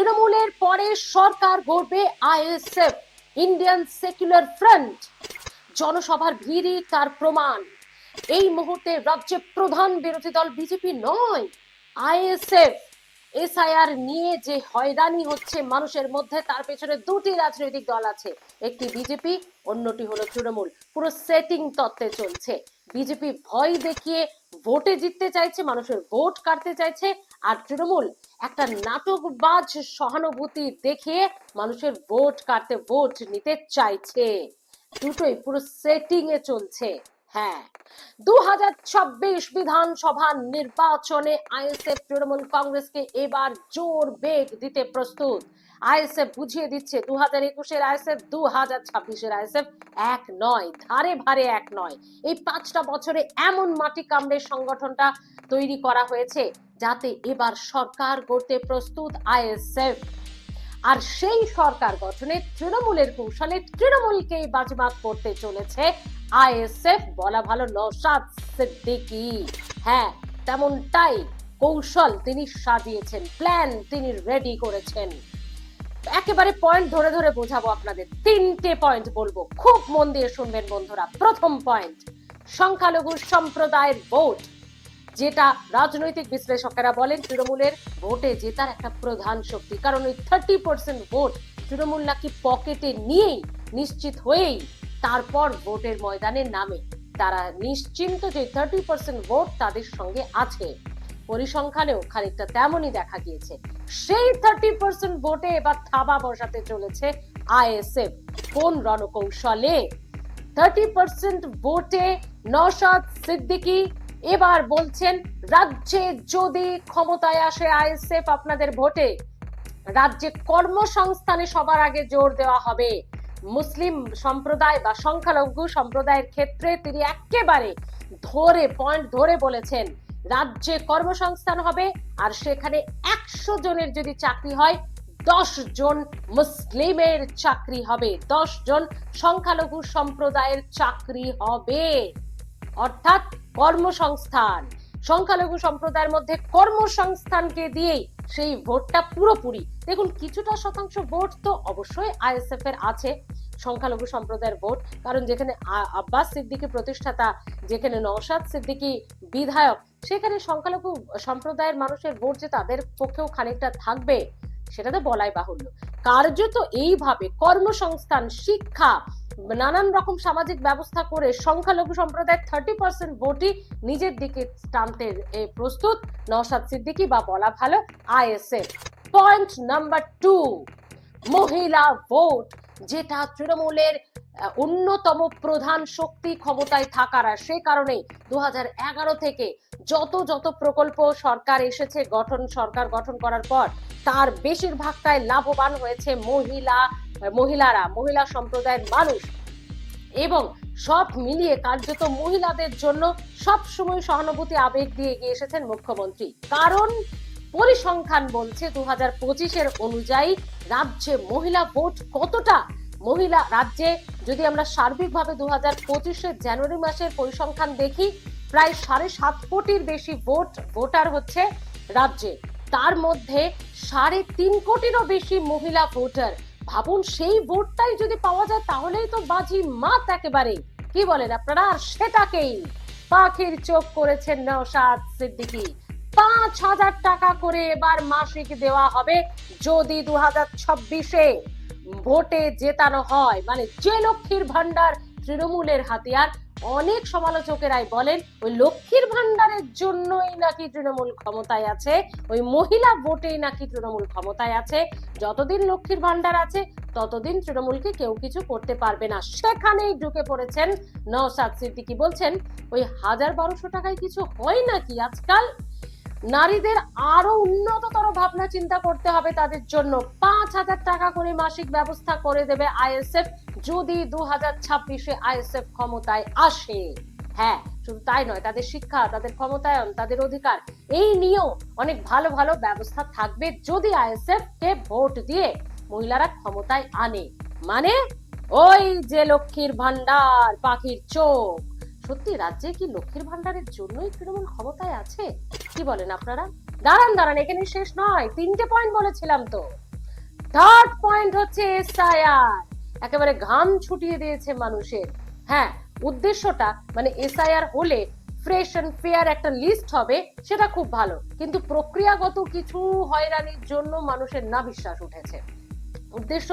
তৃণমূলের পরে সরকার গড়বে ISF, Indian secular front. জনসভার ভিড়ই তার প্রমাণ। এই মুহূর্তে রাজ্যে প্রধান বিরোধী দল বিজেপি নয়, আইএসএফ। এসআইআর নিয়ে যে হয়রানি হচ্ছে মানুষের মধ্যে, তার পেছনে দুটি রাজনৈতিক দল আছে, একটি বিজেপি, অন্যটি হলো তৃণমূল। পুরো সেটিং তত্ত্বে চলছে। বিজেপি ভয় দেখিয়ে ভোটে জিততে চাইছে, মানুষের ভোট কাটতে চাইছে, আর তৃণমূল একটা নাটকবাজ সহানুভূতি দেখিয়ে মানুষের ভোট কাটতে, ভোট নিতে চাইছে। দুটোই পুরো সেটিং এ চলছে। হ্যাঁ, 2026 বিধানসভা নির্বাচনে আইএসএফ তৃণমূল কংগ্রেসকে এবার জোর বেগ দিতে প্রস্তুত। আইএসএফ বুঝিয়ে দিচ্ছে 2021-এর আইএসএফ 2026-এর আইএসএফ এক নয়, ধারে ভারে এক নয়। এই 5টা বছরে এমন মাটি কামড়ে সংগঠনটা তৈরি করা হয়েছে যাতে এবার সরকার গড়তে প্রস্তুত আইএসএফ। আর সেই সরকার গঠনে তৃণমূলের কৌশলে তৃণমূলকেই বাজিমাত করতে চলেছে আইএসএফ, বলা ভালো নওশাদ সিদ্দিকী। হ্যাঁ, তেমনটাই কৌশল তিনি সাজিয়েছেন, প্ল্যান তিনি রেডি করেছেন। একেবারে পয়েন্ট ধরে ধরে বোঝাবো আপনাদের। 3টে পয়েন্ট বলবো, খুব মন দিয়ে শুনবেন বন্ধুরা। প্রথম পয়েন্ট, সংখ্যালঘু সম্প্রদায়ের ভোট, যেটা রাজনৈতিক বিশ্লেষকেরা বলেন তৃণমূলের ভোটে জেতার একটা প্রধান শক্তি। কারণ ওই 30% ভোট তৃণমূল নাকি পকেটে নিয়েই, নিশ্চিত হয়েই তারপর ভোটের ময়দানে নামে। তারা নিশ্চিন্ত যে 30% ভোট তাদের সঙ্গে আছে। পরিসংখ্যানেও খানিকটা তেমনই দেখা গিয়েছে। সেই 30% ভোটে এবার থাবা বসাতে চলেছে আইএসএফ। কোন রণকৌশলে? 30% ভোটে নওশাদ সিদ্দিকী এবার বলছেন, রাজ্যে যদি ক্ষমতায় আসে আইএসএফ আপনাদের ভোটে, রাজ্যে কর্মসংস্থানে সবার আগে জোর দেওয়া হবে। মুসলিম সম্প্রদায় বা সংখ্যালঘু সম্প্রদায়ের ক্ষেত্রে তিনি একেবারে পয়েন্ট ধরে বলেছেন, রাজ্যে কর্মসংস্থান হবে, আর সেখানে 100 জনের যদি চাকরি হয়, 10 জন মুসলিমের চাকরি হবে, 10 জন সংখ্যালঘু সম্প্রদায়ের চাকরি হবে। অর্থাৎ কর্মসংস্থান, সংখ্যালঘু সম্প্রদায়ের মধ্যে কর্মসংস্থানকে দিয়েই সেই ভোটটা পুরোপুরি। দেখুন, কিছুটা শতাংশ ভোট তো অবশ্যই আইএসএফ এর আছে, সংখ্যালঘু সম্প্রদায়ের ভোট। কারণ যেখানে আব্বাস সিদ্দিকী প্রতিষ্ঠাতা, যেখানে নওশাদ সিদ্দিকী বিধায়ক, সেখানে সংখ্যালঘু সম্প্রদায়ের মানুষের ভোট যে তাদের পক্ষেও খানিকটা থাকবে সেটা তো বলাই বাহুল্য। কার্যত এইভাবে কর্মসংস্থান, শিক্ষা, নানান রকম সামাজিক ব্যবস্থা করে সংখ্যালঘু সম্প্রদায়ের 30% ভোটই নিজের দিকে টানতে প্রস্তুত নওশাদ সিদ্দিকী, বা বলা ভালো আইএসএফ। পয়েন্ট নাম্বার 2, মহিলা ভোট, যেটা তৃণমূলের অন্যতম প্রধান শক্তি ক্ষমতায় থাকার। আর সে কারণে 2011 থেকে যত প্রকল্প সরকার এসেছে, সরকার গঠন করার পর তার বেশিরভাগটাই লাভবান হয়েছে মহিলারা, মহিলা সম্প্রদায়ের মানুষ। এবং সব মিলিয়ে কার্যত মহিলাদের জন্য সব সময় সহানুভূতি, আবেগ দিয়ে এগিয়ে এসেছেন মুখ্যমন্ত্রী। কারণ পরিসংখ্যান বলছে 2025-এর অনুযায়ী রাজ্যে মহিলা ভোট কতটা। মহিলা রাজ্যে যদি আমরা সার্বিকভাবে 2025-এর জানুয়ারি মাসের পরিসংখ্যান দেখি, প্রায় 7.5 কোটির বেশি ভোটার হচ্ছে রাজ্যে। তার মধ্যে 3.5 কোটিরও বেশি মহিলা ভোটার। ভাবুন, সেই ভোটটাই যদি পাওয়া যায় তাহলেই তো বাজি মাত একেবারে। কি বলেন আপনারা? আর সেটাকেই পাখির চোখ করেছেন নওশাদ সিদ্দিকী। 5,000 টাকা করে এবার মাসিক দেওয়া হবে যদি 2026-এ ভোটে জেতানো হয়। মানে যে লক্ষ্মীর ভান্ডার তৃণমূলের হাতিয়ার। অনেক সমালোচকেরাই বলেন ওই লক্ষ্মীর ভান্ডারের জন্যই নাকি তৃণমূল ক্ষমতায় আছে, ওই মহিলা ভোটেই নাকি তৃণমূল ক্ষমতায় আছে। যতদিন লক্ষ্মীর ভান্ডার আছে ততদিন তৃণমূলকে কেউ কিছু করতে পারবে না। সেখানেই ঢুকে পড়েছেন নওশাদ সিদ্দিকী। বলছেন ওই 1,000-1,200 টাকায় কিছু হয় নাকি আজকাল। নারীদের আরো উন্নততর ভাবনা চিন্তা করতে হবে তাদের জন্য। 5,000 টাকা করে মাসিক ব্যবস্থা করে দেবে আইএসএফ যদি 2026-এ আইএসএফ ক্ষমতায় আসে। হ্যাঁ, শুধু তাই নয়, তাদের শিক্ষা, তাদের ক্ষমতায়ন, তাদের অধিকার, এই নিয়েও অনেক ভালো ভালো ব্যবস্থা থাকবে যদি আইএসএফ কে ভোট দিয়ে মহিলারা ক্ষমতায় আনে। মানে ওই যে লক্ষ্মীর ভান্ডার, পাখির চোখ। সত্যি রাজ্যে কি লক্ষ্মীর ভান্ডারের জন্যই তৃণমূল ক্ষমতায় আছে? কি বলেন আপনারা? দাঁড়ান, এখানে শেষ নয়, 3টে পয়েন্ট বলেছিলাম তো। থার্ড পয়েন্ট হচ্ছে এসআইআর। একেবারে ঘাম ছুটিয়ে দিয়েছে মানুষের। হ্যাঁ, উদ্দেশ্যটা মানে এসআইআর হলে ফ্রেশ এন্ড ফেয়ার একটা লিস্ট হবে, সেটা খুব ভালো, কিন্তু প্রক্রিয়াগত কিছু হয়রানির জন্য মানুষের না বিশ্বাস উঠেছে। উদ্দেশ্য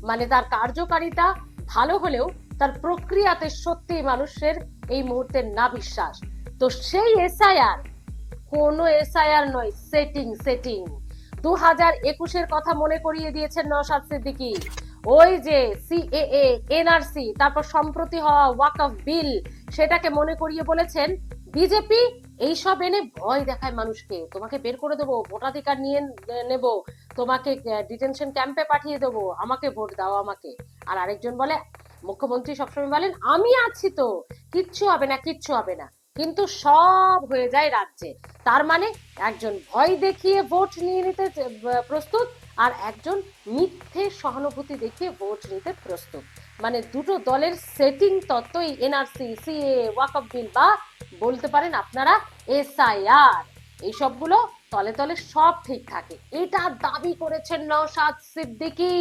মানে তার কার্যকারিতা ভালো হলেও তার প্রক্রিয়াতে সত্যি মানুষের এই মুহূর্তে না বিশ্বাস। তো সেই এসআইআর কোনো এসআইআর নয়, সেটিং 2021-এর কথা মনে করিয়ে দিয়েছেন নওশাদ সিদ্দিকী। ওই যে সিএএ, এনআরসি, তারপর সম্প্রতি হওয়া ওয়াকফ বিল, সেটাকে মনে করিয়ে বলেছেন বিজেপি এইসব এনে ভয় দেখায় মানুষকে, তোমাকে বের করে দেবো, ভোটাধিকার নিয়ে নেব, তোমাকে ডিটেনশন ক্যাম্পে পাঠিয়ে দেবো, আমাকে ভোট দাও আমাকে। আর আরেকজন বলে, মুখ্যমন্ত্রী সবসময় বলেন আমি আছি তো, কিচ্ছু হবে না কিচ্ছু হবে না, কিন্তু সব হয়ে যায় রাজ্যে। তার মানে একজন ভয় দেখিয়ে ভোট নিয়ে নিতে প্রস্তুত, আর একজন মিথ্যে সহানুভূতি দেখিয়ে ভোট নিতে প্রস্তুত। মানে দুটো দলের সেটিং তত্ত্বই এনআরসি, সিএ, ওয়াকফ বিল, বা বলতে পারেন আপনারা এসআইআর, এই সবগুলো তলে তলে সব ঠিক থাকে, এটা দাবি করেছেন নওশাদ সিদ্দিকী।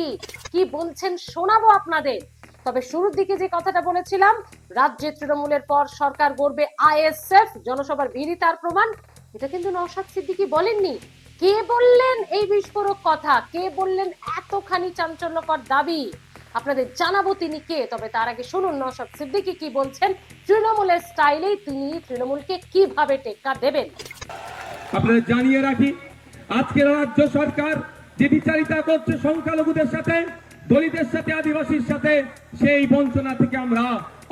কি বলছেন শোনাবো আপনাদের। তবে শুরুর দিকে যে কথাটা বলেছিলাম, রাজ্যে তৃণমূলের পর সরকার গড়বে আইএসএফ, জনসভার ভিড়ই তার প্রমাণ, এটা কিন্তু নওশাদ সিদ্দিকী বলেননি। কে বললেন এই বিস্ফোরক কথা, কে বললেন এতখানি চাঞ্চল্যকর দাবি, আপনাদের জানাবো তিনি কে। তবে তার আগে শুনুন নওশাদ সিদ্দিকী কি বলছেন, তৃণমূলের স্টাইলেই তিনি তৃণমূলকে কিভাবে টেক্কা দেবেন। আপনাদের জানিয়ে রাখি, আজকের রাজ্য সরকার যে বিচারিতা করছে সংখ্যালঘুদের সাথে, দলিতের সাথে, আদিবাসীর সাথে, সেই বঞ্চনা থেকে আমরা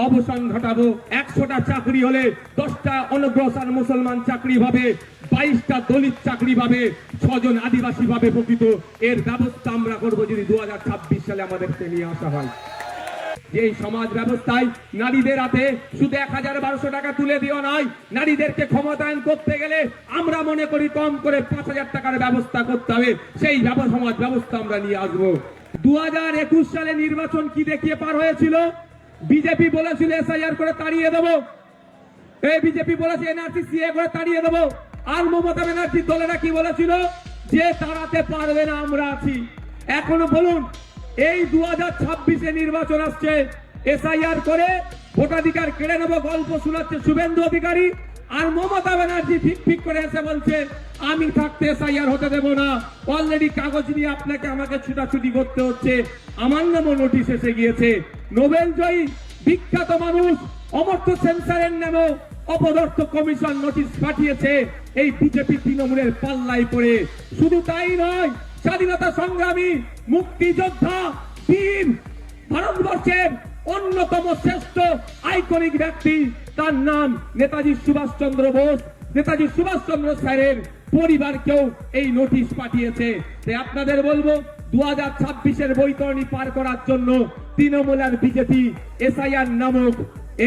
অবসান ঘটাবো। 100টা চাকরি হলে 10টা অনগ্রসর মুসলমান চাকরি পাবে, 22টা দলিত চাকরি পাবে, 6 জন আদিবাসী পাবে প্রকৃত। এর ব্যবস্থা আমরা করবো যদি 2026 সালে আমাদেরকে নিয়ে আসা হয়। যে সমাজ ব্যবস্থায় নারীদের হাতে শুধু 1000-1200 টাকা তুলে দিও নয়, নারীদেরকে ক্ষমতায়ন করতে গেলে আমরা মনে করি কম করে 5000 টাকার ব্যবস্থা করতে হবে। সেই সমাজ ব্যবস্থা আমরা নিয়ে আসবো। 2021 সালে নির্বাচন কি দেখিয়ে পার হয়েছিল? বিজেপি বলেছিল এসআইআর করে তাড়িয়ে দেবো, এই বিজেপি বলেছে এনআরসি সিএ করে তাড়িয়ে দেবো। আর মমতা ব্যানার্জির দলেরা কি বলেছিল? যে তাড়াতে পারবে না, আমরা আছি। এখনো বলুন, এই 2026-এ নির্বাচন আসছে, এসআইআর করে ভোটাধিকার কেড়ে নেবো গল্প শোনাচ্ছে শুভেন্দু অধিকারী, আর মমতা ব্যানার্জি ঠিক করে এসে বলছে আমি থাকতে এসআইআর হতে দেব না। অলরেডি কাগজ নিয়ে আপনাকে আমাকে ছুটাছুটি করতে হচ্ছে, আমার নামও নোটিশ এসে গিয়েছে। নোবেল জয়ী বিখ্যাত মানুষ অমর্ত্য সেন্সারের নামেও অপদার্থ কমিশন নোটিশ পাঠিয়েছে এই বিজেপি তৃণমূলের পাল্লায় পড়ে। শুধু তাই নয়, স্বাধীনতা সংগ্রামী, মুক্তিযোদ্ধা, বীর, ভারতবর্ষের অন্যতম শ্রেষ্ঠ আইকনিক ব্যক্তি, তার নাম নেতাজি সুভাষচন্দ্র বোস, নেতাজি সুভাষচন্দ্র স্যারের পরিবারকেও এই নোটিশ পাঠিয়েছে। তাই আপনাদের বলবো, 2026-এর বৈতরণী পার করার জন্য তৃণমূল আর বিজেপি এসআইআর নামক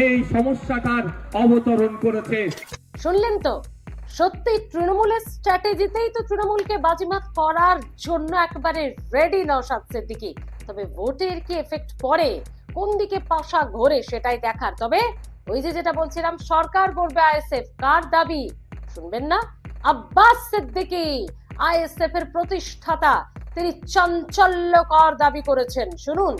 এই সমস্যাটার অবতরণ করেছে। শুনলেন তো, সত্যি তৃণমূলের স্ট্র্যাটেজিতেই তো তৃণমূলকে বাজিমাত করার জন্য একেবারে রেডি নওশাদ সিদ্দিকী। তবে ভোটের কি এফেক্ট পড়ে, কোন দিকে পাশা ঘোরে, সেটাই দেখার। তবে ওই যে যেটা বলছিলাম, সরকার গড়বে আইএসএফ, কার দাবি শুনবেন না? আব্বাস সিদ্দিকী, আইএসএফ এর প্রতিষ্ঠাতা, তিনি চাঞ্চল্যকর দাবি করেছেন, শুনুন।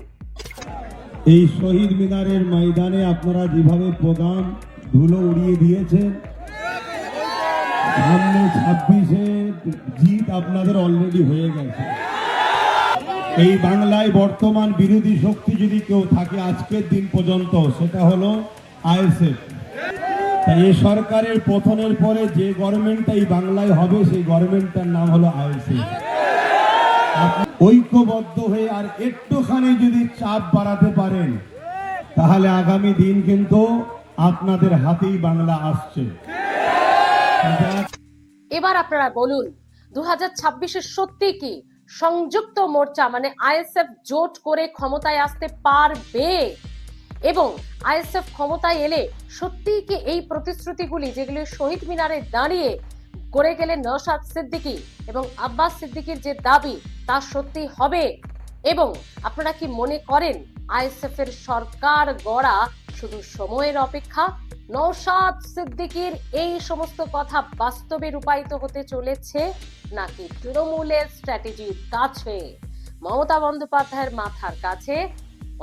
এই শহীদ মিনারের ময়দানে আপনারা যেভাবে প্রোগ্রাম ধুলো উড়িয়ে দিয়েছেন, সামনে 26-এ জিত আপনাদের অলরেডি হয়ে গেছে। এই বাংলায় বর্তমান বিরোধী শক্তি যদি কেউ থাকে আজকের দিন পর্যন্ত, সেটা হলো আইএসএফ। তাই এই সরকারের পতনের পরে যে গভর্নমেন্টটা এই বাংলায় হবে, সেই গভর্নমেন্টটার নাম হলো আইএসএফ। ঐক্যবদ্ধ হয়ে আর একটুখানি যদি চাপ বাড়াতে পারেন, তাহলে আগামী দিন কিন্তু আপনাদের হাতেই বাংলা আসছে। এবার আপনারা বলুন, 2026-এ সত্যি কি সংযুক্ত মোর্চা মানে আইএসএফ জোট করে ক্ষমতায় আসতে পারবে? এবং আইএসএফ ক্ষমতায় এলে সত্যি কি এই প্রতিশ্রুতিগুলি যেগুলি শহীদ মিনারে দাঁড়িয়ে করে গেলেন নওশাদ সিদ্দিকী এবং আব্বাস সিদ্দিকীর যে দাবি, তা সত্যি হবে? এবং আপনারা কি মনে করেন আইএসএফ এর সরকার গড়া শুধু সময়ের অপেক্ষা? নওশাদ সিদ্দিকীর এই সমস্ত কথা বাস্তবে রূপায়িত হতে চলেছে নাকি তৃণমূলের স্ট্র্যাটেজির কাছে? মমতা বন্দ্যোপাধ্যায়ের মাথার কাছে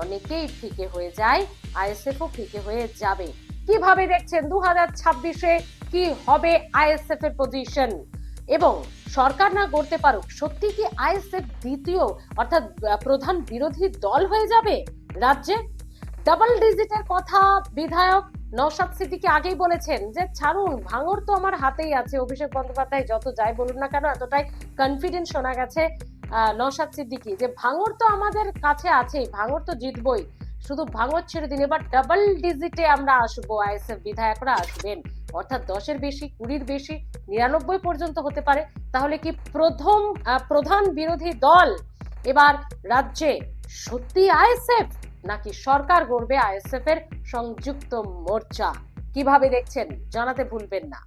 অনেকেই ফিকে হয়ে যায়, আইএসএফও ফিকে হয়ে যাবে। কিভাবে দেখছেন 2026-এ কি হবে আইএসএফ এর পজিশন? এবং সরকার না গড়তে পারুক, সত্যি কি আইএসএফ দ্বিতীয় অর্থাৎ প্রধান বিরোধী দল হয়ে যাবে রাজ্যে? ডাবল ডিজিটের কথা বিধায়ক নওশাদ সিদ্দিকী আগেই বলেছেন যে ছাড়ুন, ভাঙর তো আমার হাতেই আছে। অভিষেক বন্দ্যোপাধ্যায় যত যাই বলুন না কেন, এতটাই কনফিডেন্ট শোনা গেছে নওশাদ সিদ্দিকী যে ভাঙর তো আমাদের কাছে আছেই, ভাঙর তো জিতবই, শুধু ভাঙর ছেড়ে দিন, এবার ডাবল ডিজিটে আমরা আসবো, আইএসএফ বিধায়করা আসবেন, অর্থাৎ 10-এর বেশি, 20-র বেশি, 99 পর্যন্ত হতে পারে। তাহলে কি প্রধান বিরোধী দল এবার রাজ্যে সত্যি আইএসএফ, নাকি সরকার গড়বে আইএসএফ এর সংযুক্ত মোর্চা? কিভাবে দেখছেন জানাতে ভুলবেন না।